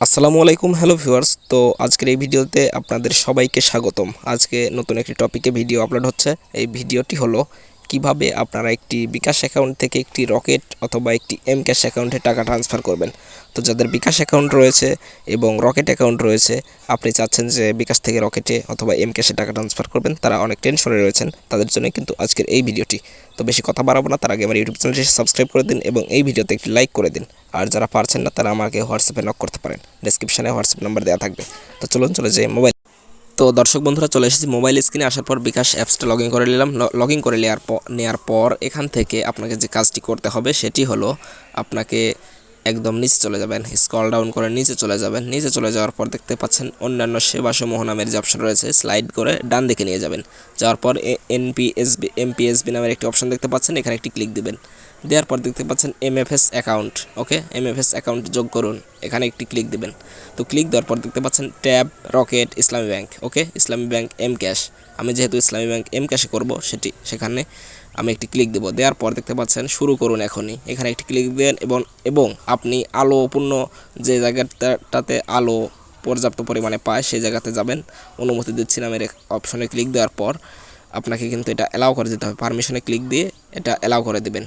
আসসালামু আলাইকুম, hello viewers. তো আজকের এই ভিডিওতে আপনাদের সবাইকে স্বাগতম। আজকে নতুন একটি টপিকে ভিডিও আপলোড হচ্ছে। এই ভিডিওটি হলো কিভাবে আপনারা একটি বিকাশ অ্যাকাউন্ট থেকে একটি রকেট অথবা একটি এম ক্যাশ অ্যাকাউন্টে টাকা ট্রান্সফার করবেন। তো যাদের বিকাশ অ্যাকাউন্ট রয়েছে এবং রকেট অ্যাকাউন্ট রয়েছে, আপনি চাচ্ছেন যে বিকাশ থেকে রকেটে অথবা এম ক্যাশে টাকা ট্রান্সফার করবেন, তারা অনেক টেনশনে রয়েছেন, তাদের জন্য কিন্তু আজকের এই ভিডিওটি। তো বেশি কথা বাড়াবো না, তার আগে আমার ইউটিউব চ্যানেলটি সাবস্ক্রাইব করে দিন এবং এই ভিডিওতে একটি লাইক করে দিন। আর যারা পারছেন না তারা আমাকে হোয়াটসঅ্যাপে নক করতে পারেন, ডেসক্রিপশনে হোয়াটসঅ্যাপ নাম্বার দেওয়া থাকবে। তো চলে যাই মোবাইল। তো দর্শক বন্ধুরা, চলে এসেছি মোবাইল স্ক্রিনে। আসার পর বিকাশ অ্যাপসটা লগ ইন করে নিলাম। লগ ইন করে নেওয়ার পর এখান থেকে আপনাকে যে কাজটি করতে হবে সেটি হলো আপনাকে একদম নিচে চলে যাবেন, স্ক্রল ডাউন করে নিচে চলে যাবেন। নিচে চলে যাওয়ার পর দেখতে পাচ্ছেন অন্যান্য সেবাসমূহ নামের যে অপশন রয়েছে, স্লাইড করে ডান দিকে নিয়ে যাবেন। যাওয়ার পর এমপিএসবি নামের একটি অপশন দেখতে পাচ্ছেন, এখানে একটি ক্লিক দিবেন। দেওয়ার পর দেখতে পাচ্ছেন এমএফএস অ্যাকাউন্ট, ওকে, এমএফএস অ্যাকাউন্ট যোগ করুন, এখানে একটি ক্লিক দিবেন। তো ক্লিক দেওয়ার পর দেখতে পাচ্ছেন ট্যাব রকেট ইসলামী ব্যাংক, ওকে, ইসলামী ব্যাংক এম ক্যাশ। আমি যেহেতু ইসলামী ব্যাংক এম ক্যাশে করবো, সেখানে আমি একটি ক্লিক দেবো। দেওয়ার পর দেখতে পাচ্ছেন শুরু করুন এখনই, এখানে একটি ক্লিক দেন এবং আপনি আলোপূর্ণ যে জায়গাটাতে আলো পর্যাপ্ত পরিমাণে পায় সেই জায়গাতে যাবেন। অনুমতি দিচ্ছি নামের অপশনে ক্লিক দেওয়ার পর আপনাকে কিন্তু এটা অ্যালাউ করে দিতে হবে। পারমিশনে ক্লিক দিয়ে এটা অ্যালাউ করে দেবেন।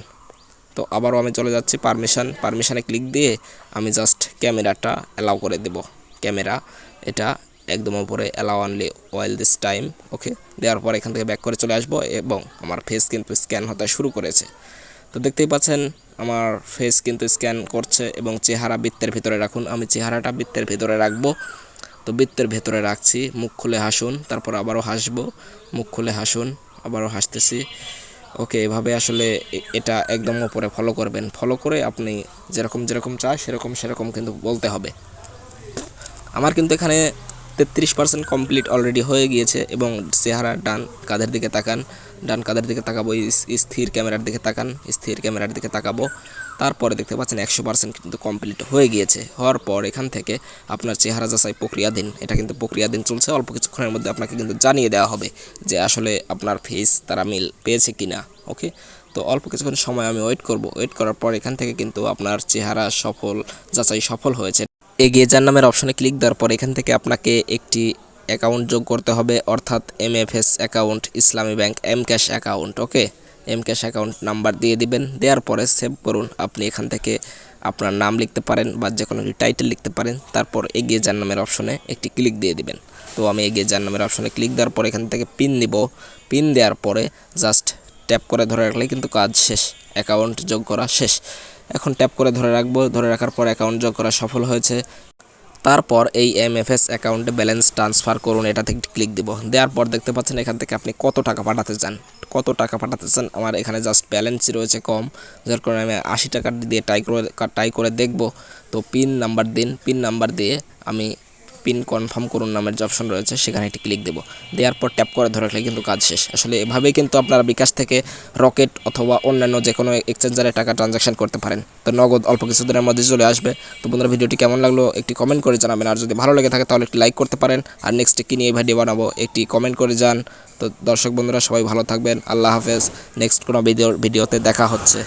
তো আবারও আমি চলে যাচ্ছি পারমিশনে ক্লিক দিয়ে আমি জাস্ট ক্যামেরাটা অ্যালাউ করে দেব। ক্যামেরা এটা একদম উপরে allow only while this time, okay. দেওয়ার পর এখান থেকে ব্যাক করে চলে আসবো এবং আমার ফেস কিন্তু স্ক্যান হতে শুরু করেছে। তো দেখতেই পাচ্ছেন আমার ফেস কিন্তু স্ক্যান করছে এবং চেহারা বৃত্তের ভিতরে রাখুন। আমি চেহারাটা বৃত্তের ভিতরে রাখবো। তো বৃত্তের ভেতরে রাখছি, মুখ খুলে হাসুন, তারপর আবারও হাসবো, মুখ খুলে হাসুন, আবারও হাসতেছি, ওকে। এভাবে আসলে এটা একদম উপরে ফলো করবেন। ফলো করে আপনি যেরকম চায় সেরকম কিন্তু বলতে হবে। আমার কিন্তু এখানে 33% কমপ্লিট অলরেডি হয়ে গিয়েছে এবং চেহারা ডান কাঁধের দিকে তাকান, ডান কাঁধের দিকে তাকাবো, স্থির ক্যামেরার দিকে তাকান, স্থির ক্যামেরার দিকে তাকাবো। তারপরে দেখতে পাচ্ছেন 100% কিন্তু কমপ্লিট হয়ে গিয়েছে। হওয়ার পর এখান থেকে আপনার চেহারা যাচাই প্রক্রিয়াধীন, এটা কিন্তু প্রক্রিয়াধীন চলছে। অল্প কিছুক্ষণের মধ্যে আপনাকে কিন্তু জানিয়ে দেওয়া হবে যে আসলে আপনার ফেস তারা মিল পেয়েছে কিনা, ওকে। তো অল্প কিছুক্ষণ সময় আমি ওয়েট করব। ওয়েট করার পর এখান থেকে কিন্তু আপনার চেহারা যাচাই সফল হয়েছে। এগিয়ে যান নামের অপশনে ক্লিক দেওয়ার পর এখান থেকে আপনাকে একটি অ্যাকাউন্ট যোগ করতে হবে, অর্থাৎ এমএফএস অ্যাকাউন্ট, ইসলামী ব্যাংক এম ক্যাশ অ্যাকাউন্ট, ওকে। এম ক্যাশ অ্যাকাউন্ট নাম্বার দিয়ে দিবেন। দেওয়ার পরে সেভ করুন। আপনি এখান থেকে আপনার নাম লিখতে পারেন বা যে কোনো একটি টাইটেল লিখতে পারেন। তারপর এগিয়ে যান নামের অপশনে একটি ক্লিক দিয়ে দিবেন। তো আমি এগিয়ে যান নামের অপশনে ক্লিক দেওয়ার পর এখান থেকে পিন নিব। পিন দেওয়ার পরে জাস্ট ট্যাপ করে ধরে রাখলেই কিন্তু কাজ শেষ, অ্যাকাউন্ট যোগ করা শেষ। এখন ট্যাপ করে ধরে রাখবো। ধরে রাখার পর অ্যাকাউন্ট যোগ করা সফল হয়েছে। তারপর এই এমএফএস অ্যাকাউন্টে ব্যালেন্স ট্রান্সফার করুন, এটাতে ক্লিক দিব। দেওয়ার পর দেখতে পাচ্ছেন এখান থেকে আপনি কত টাকা পাঠাতে চান। আমার এখানে জাস্ট ব্যালেন্সই রয়েছে কম, যার কারণে আমি 80 টাকা দিয়ে ট্রাই করে দেখব। তো পিন নাম্বার দিন, পিন নাম্বার দিয়ে আমি পিন কনফার্ম করুন নামের যে অপশন রয়েছে সেখানে একটি ক্লিক দেবো। দেওয়ার পর ট্যাপ করে ধরে রাখলে কিন্তু কাজ শেষ। আসলে এভাবেই কিন্তু আপনারা বিকাশ থেকে রকেট অথবা অন্যান্য যে কোনো এক্সচেঞ্জারে টাকা ট্রানজাকশন করতে পারেন। তো নগদ অল্প কিছুদিনের মধ্যে চলে আসবে। তো বন্ধুরা, ভিডিওটি কেমন লাগলো একটি কমেন্ট করে জানাবেন। আর যদি ভালো লেগে থাকে তাহলে একটি লাইক করতে পারেন। আর নেক্সটে কী নিয়ে ভিডিও বানাবো একটি কমেন্ট করে যান। তো দর্শক বন্ধুরা, সবাই ভালো থাকবেন। আল্লাহ হাফেজ। নেক্সট কোনো ভিডিওতে দেখা হচ্ছে।